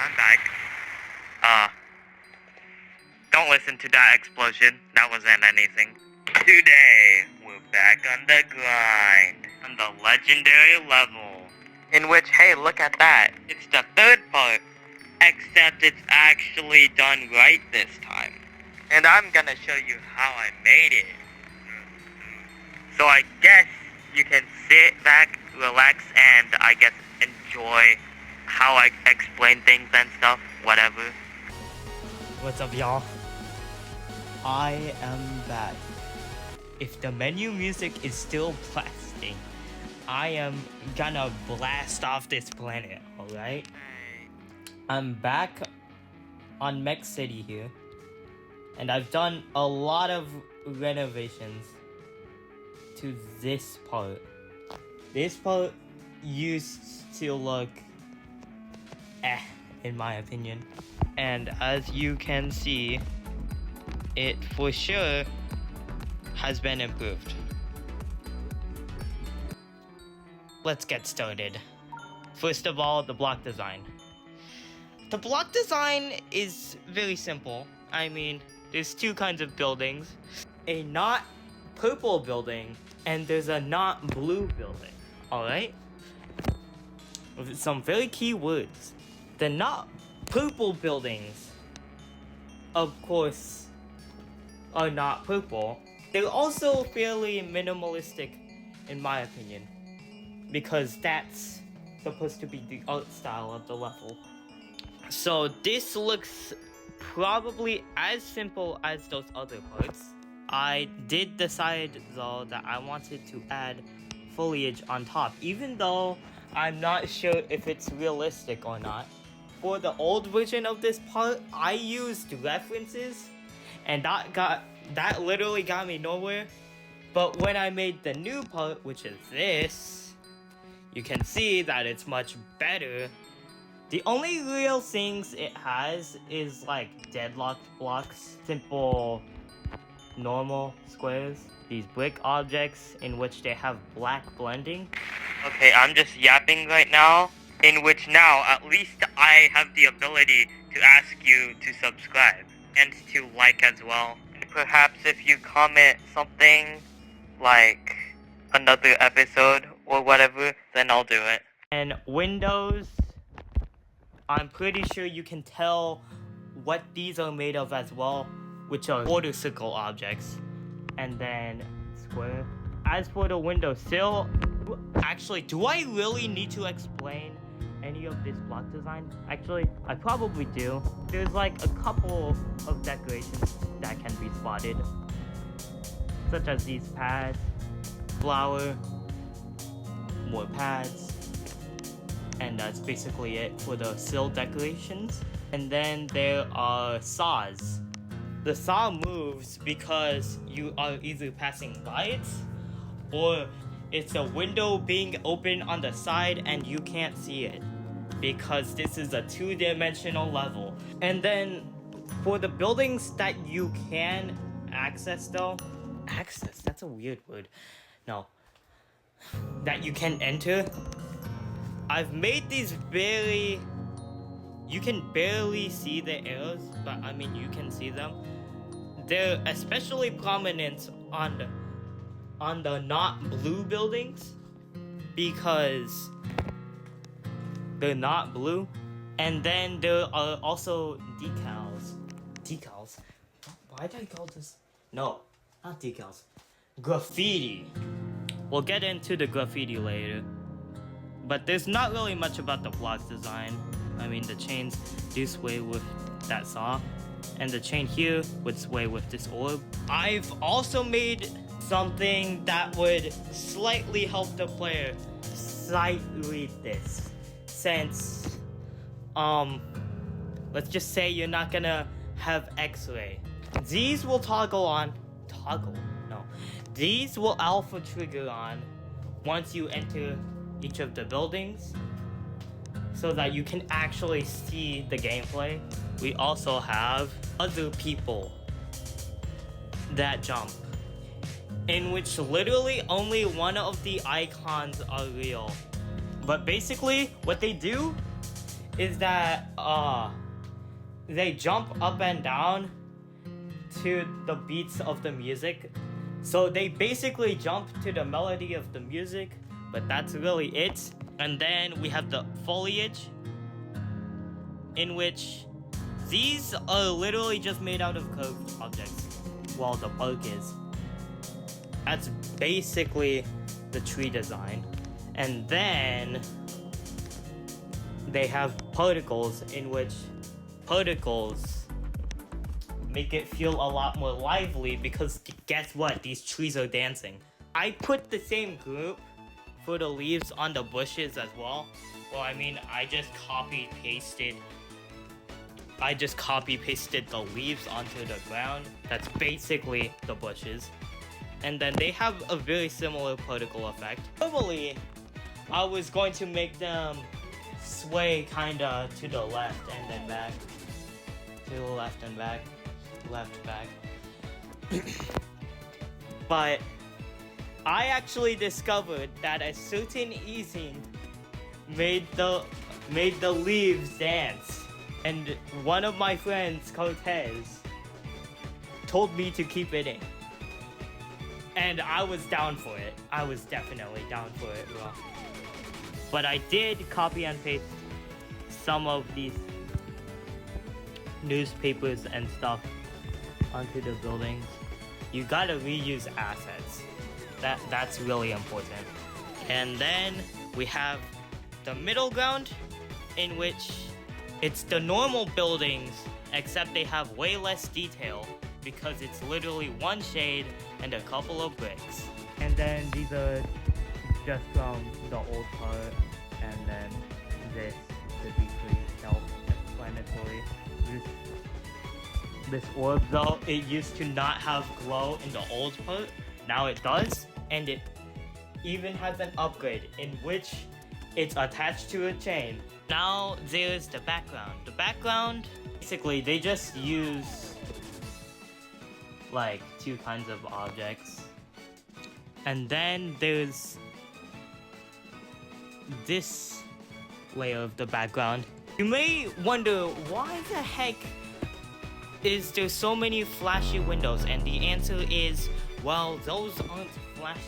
I'm back. Don't listen to that explosion. That wasn't anything. Today, we're back on the grind. On the legendary level. In which, hey, look at that. It's the third part. Except it's actually done right this time. And I'm gonna show you how I made it. So I guess you can sit back, relax, and I guess enjoy how I explain things and stuff, whatever. What's up, y'all? I am back. If the menu music is still blasting, I am gonna blast off this planet, alright? I'm back on Mech City here, and I've done a lot of renovations to this part. This part used to look in my opinion. And as you can see, it for sure has been improved. Let's get started. First of all, the block design. The block design is very simple. I mean, there's two kinds of buildings. A not purple building, and there's a not blue building. Alright? With some very key words. The not purple buildings, of course, are not purple. They're also fairly minimalistic, in my opinion, because that's supposed to be the art style of the level. So this looks probably as simple as those other parts. I did decide, though, that I wanted to add foliage on top, even though I'm not sure if it's realistic or not. For the old version of this part, I used references, and that literally got me nowhere. But when I made the new part, which is this, you can see that it's much better. The only real things it has is like deadlocked blocks, simple normal squares, these brick objects in which they have black blending. Okay, I'm just yapping right now, in which now at least I have the ability to ask you to subscribe and to like as well. And perhaps if you comment something like another episode or whatever, then I'll do it. And windows, I'm pretty sure you can tell what these are made of as well, which are quarter circle objects. And then square. As for the windowsill, actually, do I really need to explain any of this block design? Actually, I probably do. There's like a couple of decorations that can be spotted, such as these pads, flower, more pads, and that's basically it for the sill decorations. And then there are saws. The saw moves because you are either passing by it, or it's a window being open on the side and you can't see it, because this is a two-dimensional level. And then for the buildings that you can access though, access, that's a weird word. No. That you can enter, I've made these you can barely see the arrows, but I mean you can see them. They're especially prominent on the not blue buildings because they're not blue. And then there are also decals. Why did I call this? No, not decals. Graffiti. We'll get into the graffiti later. But there's not really much about the block design. I mean, the chains do sway with that saw, and the chain here would sway with this orb. I've also made something that would slightly help the player sight read this, since let's just say you're not gonna have X-ray. These will these will alpha trigger on once you enter each of the buildings, so that you can actually see the gameplay. We also have other people that jump, in which literally only one of the icons are real. But basically, what they do is that they jump up and down to the beats of the music. So they basically jump to the melody of the music, but that's really it. And then we have the foliage, in which these are literally just made out of curved objects, while the bark is. That's basically the tree design. And then they have particles, in which particles make it feel a lot more lively, because guess what? These trees are dancing. I put the same group for the leaves on the bushes as well. Well, I mean, I just copy pasted the leaves onto the ground. That's basically the bushes. And then they have a very similar particle effect. Probably, I was going to make them sway kinda to the left and then back. To the left and back. Left, back. But I actually discovered that a certain easing made the leaves dance. And one of my friends, Cortez, told me to keep it in. And I was down for it. I was definitely down for it, bro. But I did copy and paste some of these newspapers and stuff onto the buildings. You gotta reuse assets. That's really important. And then we have the middle ground, in which it's the normal buildings, except they have way less detail because it's literally one shade and a couple of bricks. And then these are just from the old part, and then this should be pretty self-explanatory. This orb though, it used to not have glow in the old part, now it does, and it even has an upgrade in which it's attached to a chain. Now there's the background. The background, basically they just use like two kinds of objects. And then there's this layer of the background. You may wonder, why the heck is there so many flashy windows? And the answer is, well, those aren't flashy.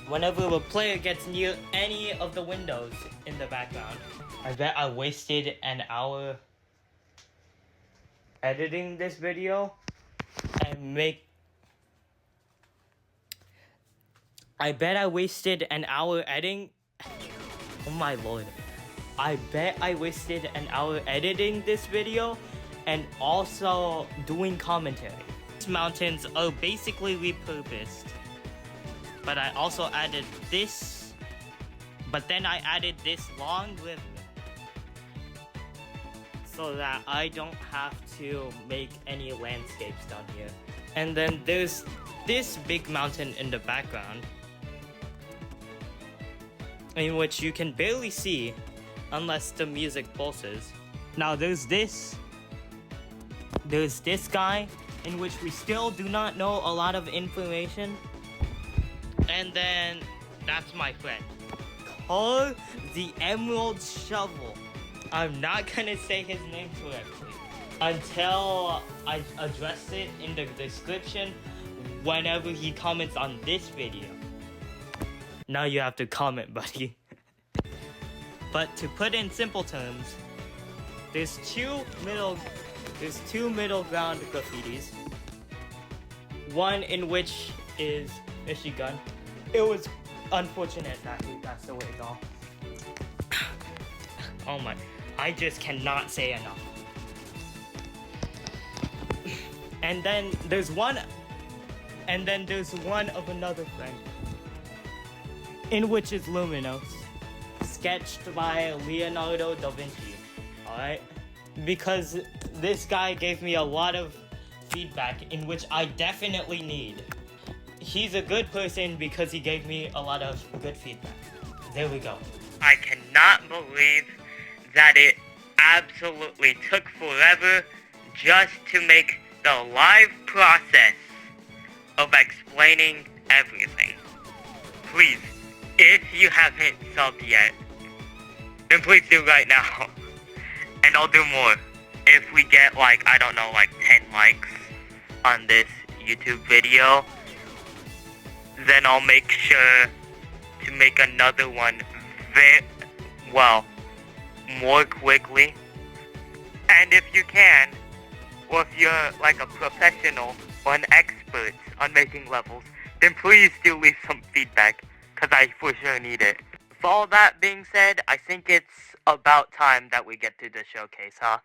Whenever a player gets near any of the windows in the background, I bet I wasted an hour editing this video I bet I wasted an hour editing. Oh my lord. I bet I wasted an hour editing this video and also doing commentary. These mountains are basically repurposed. But I also added this. But then I added this long river, so that I don't have to make any landscapes down here. And then there's this big mountain in the background, in which you can barely see unless the music pulses. Now there's this guy, in which we still do not know a lot of information. And then that's my friend, called the Emerald Shovel. I'm not gonna say his name correctly until I address it in the description whenever he comments on this video. Now you have to comment, buddy. But to put in simple terms, there's two middle ground graffitis. One in which is Michigan. It was unfortunate that he passed away though. Oh my, I just cannot say enough. And then there's one of another friend, in which is Luminos, sketched by Leonardo da Vinci. Alright? Because this guy gave me a lot of feedback, in which I definitely need. He's a good person because he gave me a lot of good feedback. There we go. I cannot believe that it absolutely took forever just to make the live process of explaining everything. Please, if you haven't subbed yet, then please do right now. And I'll do more. If we get like, I don't know, like 10 likes on this YouTube video, then I'll make sure to make another one more quickly. And if you can, or if you're like a professional or an expert on making levels, then please do leave some feedback, because I for sure need it. With all that being said, I think it's about time that we get to the showcase, huh?